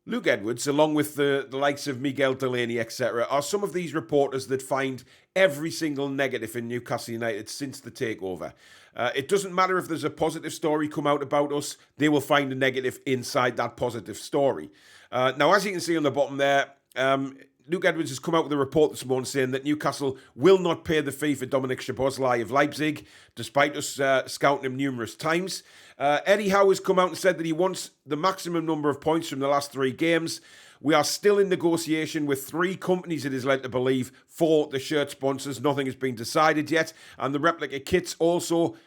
Luke Edwards, along with the likes of Miguel Delaney, etc., are some of these reporters that find every single negative in Newcastle United since the takeover. It doesn't matter if there's a positive story come out about us, they will find a negative inside that positive story. Now, as you can see on the bottom there, Luke Edwards has come out with a report this morning saying that Newcastle will not pay the fee for Dominik Szoboszlai of Leipzig, despite us scouting him numerous times. Eddie Howe has come out and said that he wants the maximum number of points from the last 3 games. We are still in negotiation with 3 companies, it is led to believe, for the shirt sponsors. Nothing has been decided yet. And the replica kits also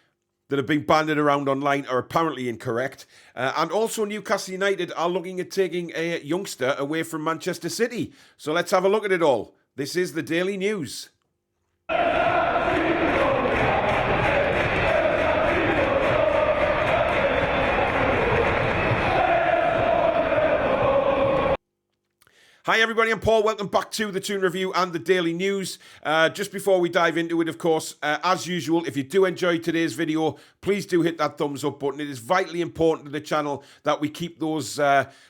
that have been banded around online are apparently incorrect. And also Newcastle United are looking at taking a youngster away from Manchester City. So let's have a look at it all. This is the Daily News. Hi everybody, I'm Paul. Welcome back to the Toon Review and the Daily News. Just before we dive into it, of course, as usual, if you do enjoy today's video, please do hit that thumbs up button. It is vitally important to the channel that we keep those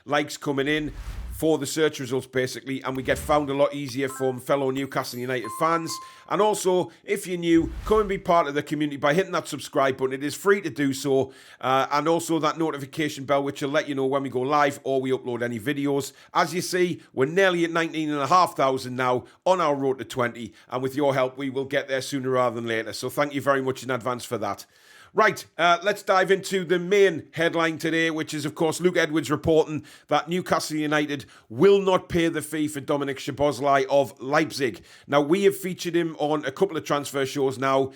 likes coming in for the search results, basically, and we get found a lot easier from fellow Newcastle United fans. And also, if you're new, come and be part of the community by hitting that subscribe button. It is free to do so. And also that notification bell, which will let you know when we go live or we upload any videos. As you see, we're nearly at 19,500 now on our road to 20. And with your help, we will get there sooner rather than later. So thank you very much in advance for that. Right, let's dive into the main headline today, which is, of course, Luke Edwards reporting that Newcastle United will not pay the fee for Dominik Szoboszlai of Leipzig. Now, we have featured him on a couple of transfer shows now.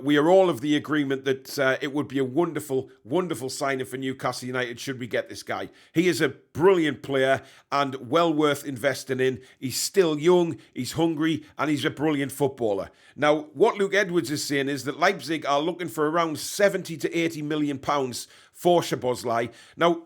We are all of the agreement that it would be a wonderful, wonderful signing for Newcastle United should we get this guy. He is a brilliant player and well worth investing in. He's still young, he's hungry, and he's a brilliant footballer. Now, what Luke Edwards is saying is that Leipzig are looking for around 70 to 80 million pounds for Szoboszlai. Now,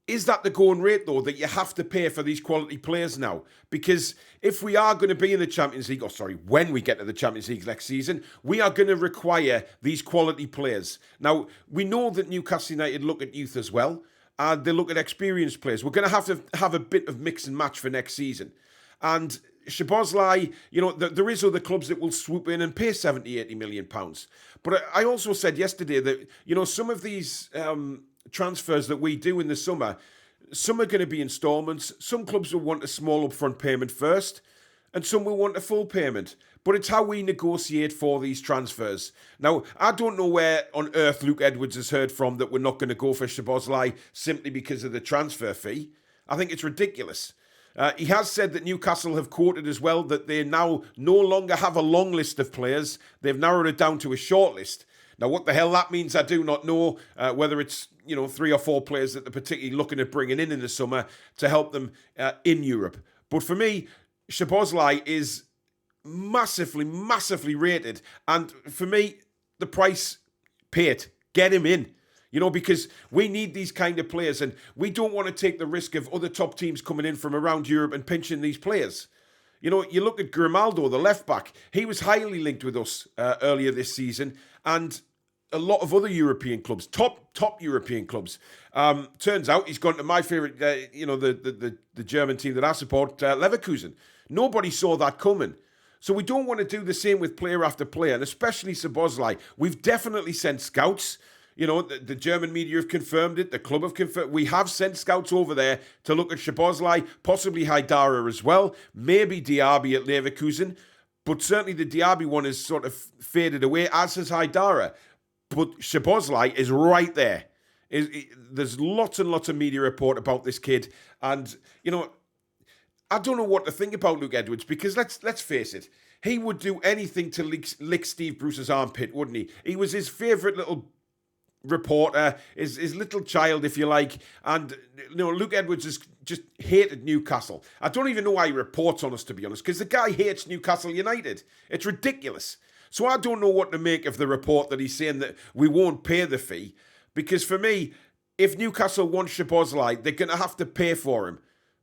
is that the going rate, though, that you have to pay for these quality players now? Because if we are going to be in the Champions League, when we get to the Champions League next season, we are going to require these quality players. Now, we know that Newcastle United look at youth as well, and they look at experienced players. We're going to have a bit of mix and match for next season. And Szoboszlai, there is other clubs that will swoop in and pay 70, 80 million pounds. But I also said yesterday that, some of these transfers that we do in the summer, some are going to be installments. Some clubs will want a small upfront payment first, and some will want a full payment. But it's how we negotiate for these transfers. Now, I don't know where on earth Luke Edwards has heard from that we're not going to go for Szoboszlai simply because of the transfer fee. I think it's ridiculous. He has said that Newcastle have quoted as well that they now no longer have a long list of players. They've narrowed it down to a short list. Now, what the hell that means, I do not know. Whether it's 3 or 4 players that they're particularly looking at bringing in the summer to help them in Europe. But for me, Szoboszlai is massively, massively rated. And for me, the price, pay it. Get him in. Because we need these kind of players, and we don't want to take the risk of other top teams coming in from around Europe and pinching these players. You look at Grimaldo, the left back. He was highly linked with us earlier this season, and a lot of other European clubs, top European clubs. Turns out he's gone to my favourite, the German team that I support, Leverkusen. Nobody saw that coming. So we don't want to do the same with player after player, and especially Szoboszlai. We've definitely sent scouts. The German media have confirmed it. The club have confirmed. We have sent scouts over there to look at Szoboszlai, possibly Haidara as well, maybe Diaby at Leverkusen. But certainly the Diaby one has sort of faded away, as has Haidara. But Szoboszlai is right there. There's lots and lots of media report about this kid. And, I don't know what to think about Luke Edwards, because let's face it, he would do anything to lick Steve Bruce's armpit, wouldn't he? He was his favourite little reporter, his little child, if you like, and Luke Edwards has just hated Newcastle. I don't even know why he reports on us, to be honest, because the guy hates Newcastle United. It's ridiculous. So I don't know what to make of the report that he's saying that we won't pay the fee, because for me, if Newcastle wants Szoboszlai, they're going to have to pay for him,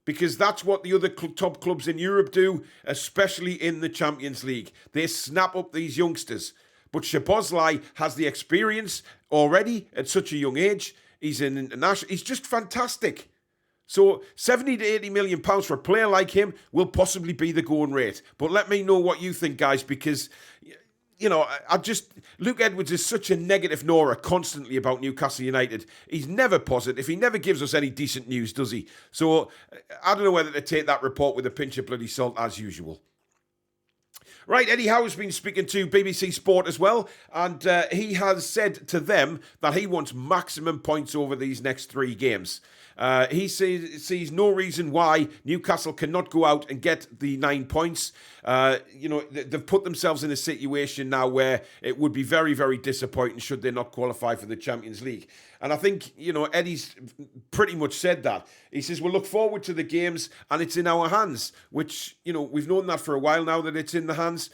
because that's what the other top clubs in Europe do, especially in the Champions League. They snap up these youngsters. But Szoboszlai has the experience already at such a young age. He's an international. He's just fantastic. So 70 to 80 million pounds for a player like him will possibly be the going rate. But let me know what you think, guys, because, you know, Luke Edwards is such a negative Nora constantly about Newcastle United. He's never positive. He never gives us any decent news, does he? So I don't know whether to take that report with a pinch of bloody salt as usual. Right, Eddie Howe's been speaking to BBC Sport as well, and he has said to them that he wants maximum points over these next 3 games. He sees no reason why Newcastle cannot go out and get the 9 points. They've put themselves in a situation now where it would be very, very disappointing should they not qualify for the Champions League. And I think, Eddie's pretty much said that. He says, we'll look forward to the games and it's in our hands, which, we've known that for a while now that it's in the hands.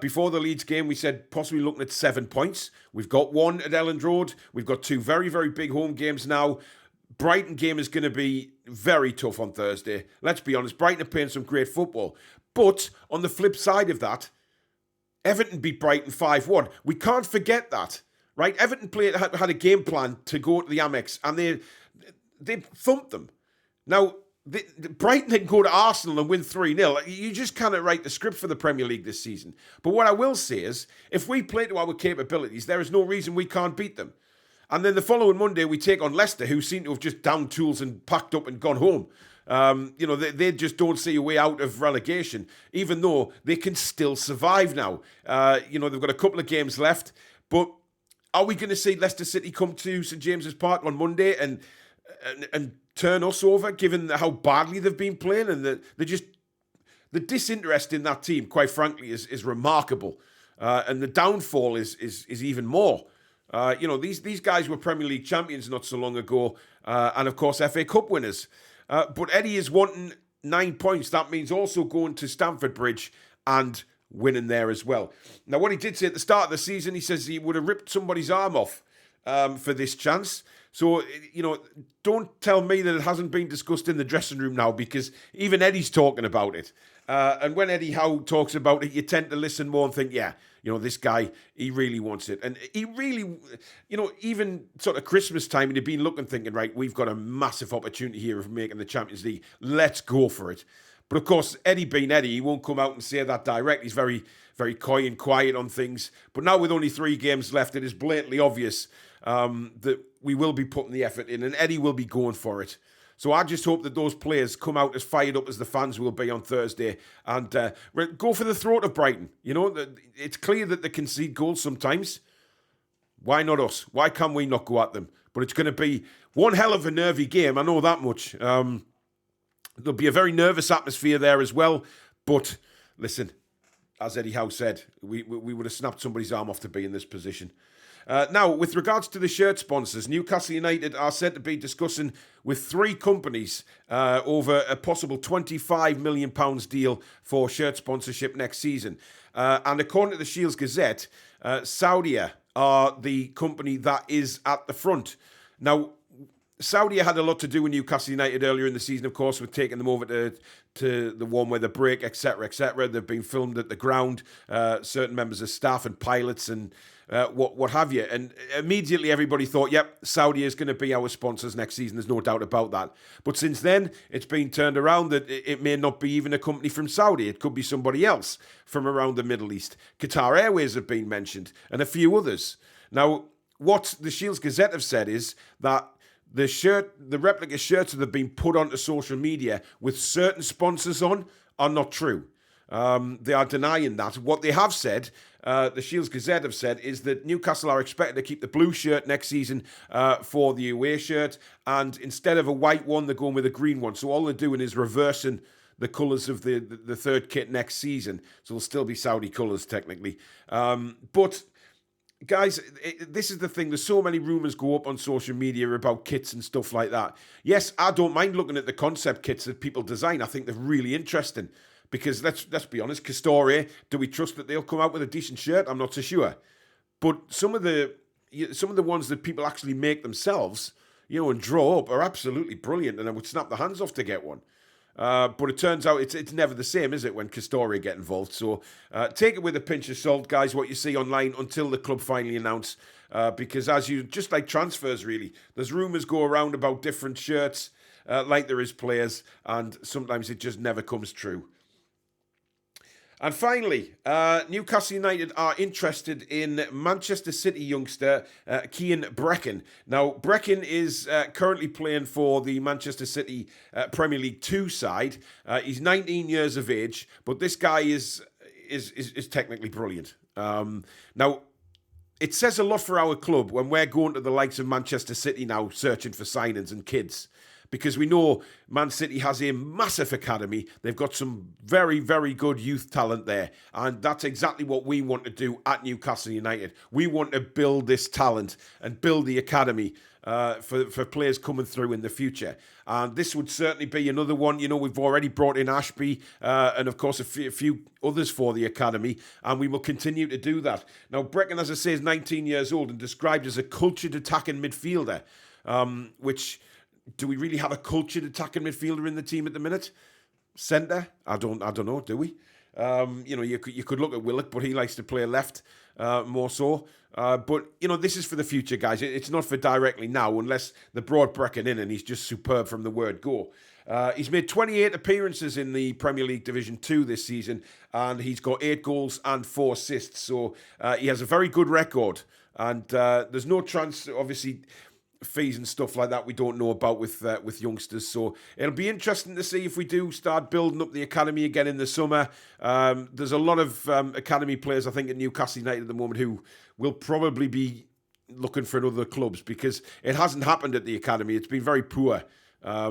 Before the Leeds game, we said possibly looking at 7 points. We've got 1 at Elland Road. We've got 2 very, very big home games now. Brighton game is going to be very tough on Thursday. Let's be honest, Brighton are playing some great football. But on the flip side of that, Everton beat Brighton 5-1. We can't forget that, right? Everton had a game plan to go to the Amex, and they thumped them. Now, Brighton didn't go to Arsenal and win 3-0. You just cannot write the script for the Premier League this season. But what I will say is, if we play to our capabilities, there is no reason we can't beat them. And then the following Monday, we take on Leicester, who seem to have just downed tools and packed up and gone home. They just don't see a way out of relegation, even though they can still survive now. They've got a couple of games left. But are we going to see Leicester City come to St James's Park on Monday and turn us over, given how badly they've been playing? And the disinterest in that team, quite frankly, is remarkable. And the downfall is even more. These guys were Premier League champions not so long ago, and of course FA Cup winners. But Eddie is wanting 9 points. That means also going to Stamford Bridge and winning there as well. Now, what he did say at the start of the season, he says he would have ripped somebody's arm off for this chance. So, don't tell me that it hasn't been discussed in the dressing room now, because even Eddie's talking about it. And when Eddie Howe talks about it, you tend to listen more and think, yeah, this guy, he really wants it. And he really, even sort of Christmas time, he'd been looking, thinking, right, we've got a massive opportunity here of making the Champions League. Let's go for it. But of course, Eddie being Eddie, he won't come out and say that directly. He's very, very coy and quiet on things. But now with only 3 games left, it is blatantly obvious that we will be putting the effort in, and Eddie will be going for it. So I just hope that those players come out as fired up as the fans will be on Thursday and go for the throat of Brighton. It's clear that they concede goals sometimes. Why not us? Why can we not go at them? But it's going to be one hell of a nervy game, I know that much. There'll be a very nervous atmosphere there as well. But listen, as Eddie Howe said, we would have snapped somebody's arm off to be in this position. Now, with regards to the shirt sponsors, Newcastle United are said to be discussing with 3 companies over a possible £25 million deal for shirt sponsorship next season. And according to the Shields Gazette, Saudia are the company that is at the front. Now, Saudia had a lot to do with Newcastle United earlier in the season, of course, with taking them over to the one where the break, etc., etc. They've been filmed at the ground, certain members of staff and pilots and what have you. And immediately everybody thought, yep, Saudi is going to be our sponsors next season. There's no doubt about that. But since then, it's been turned around that it may not be even a company from Saudi. It could be somebody else from around the Middle East. Qatar Airways have been mentioned and a few others. Now, what the Shields Gazette have said is that the replica shirts that have been put onto social media with certain sponsors on are not true. They are denying that. What they have said, the Shields Gazette have said, is that Newcastle are expected to keep the blue shirt next season for the away shirt, and instead of a white one, they're going with a green one. So all they're doing is reversing the colours of the third kit next season. So it'll still be Saudi colours, technically. But guys, this is the thing. There's so many rumours go up on social media about kits and stuff like that. Yes, I don't mind looking at the concept kits that people design. I think they're really interesting. Because let's be honest, Castore, do we trust that they'll come out with a decent shirt? I'm not so sure. But some of the ones that people actually make themselves, and draw up are absolutely brilliant, and I would snap the hands off to get one. But it turns out it's never the same, is it, when Castore get involved? So take it with a pinch of salt, guys, what you see online until the club finally announce. Because just like transfers, really, there's rumours go around about different shirts. like there is players, and sometimes it just never comes true. And finally, Newcastle United are interested in Manchester City youngster Kian Brecken. Now, Brecken is currently playing for the Manchester City Premier League 2 side. He's 19 years of age, but this guy is technically brilliant. Now, it says a lot for our club when we're going to the likes of Manchester City now searching for signings and kids. Because we know Man City has a massive academy. They've got some very, very good youth talent there. And that's exactly what we want to do at Newcastle United. We want to build this talent and build the academy for players coming through in the future. And this would certainly be another one. You know, we've already brought in Ashby and, of course, a few others for the academy. And we will continue to do that. Now, Brecken, as I say, is 19 years old and described as a cultured attacking midfielder, which... Do we really have a cultured attacking midfielder in the team at the minute? Centre? I don't know. Do we? You know, you could look at Willock, but he likes to play left more so. But you know, this is for the future, guys. It's not for directly now, unless they brought Brecken in and he's just superb from the word go. He's made 28 appearances in the Premier League Division 2 this season, and he's got 8 goals and 4 assists. So he has a very good record, and there's no chance, obviously. Fees and stuff like that we don't know about with youngsters, so it'll be interesting to see if we do start building up the academy again in the summer. There's a lot of academy players, I think, at Newcastle United at the moment who will probably be looking for other clubs because it hasn't happened at the academy. It's been very poor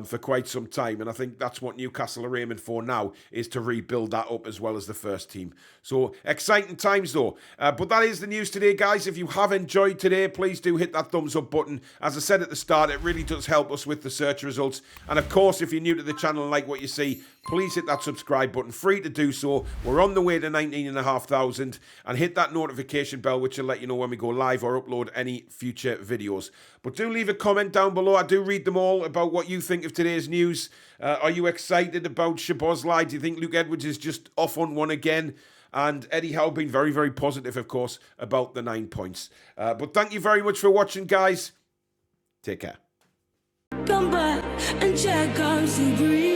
for quite some time, and I think that's what Newcastle are aiming for now, is to rebuild that up as well as the first team. So exciting times though. But that is the news today, guys. If you have enjoyed today, please do hit that thumbs up button. As I said at the start, it really does help us with the search results. And of course, if you're new to the channel and like what you see, please hit that subscribe button, free to do so. We're on the way to 19,500, and hit that notification bell, which will let you know when we go live or upload any future videos. But do leave a comment down below. I do read them all about what you think of today's news. Are you excited about Szoboszlai? Do you think Luke Edwards is just off on one again? And Eddie Howe being very, very positive, of course, about the 9 points. But thank you very much for watching, guys. Take care. Come back and check out the breeze.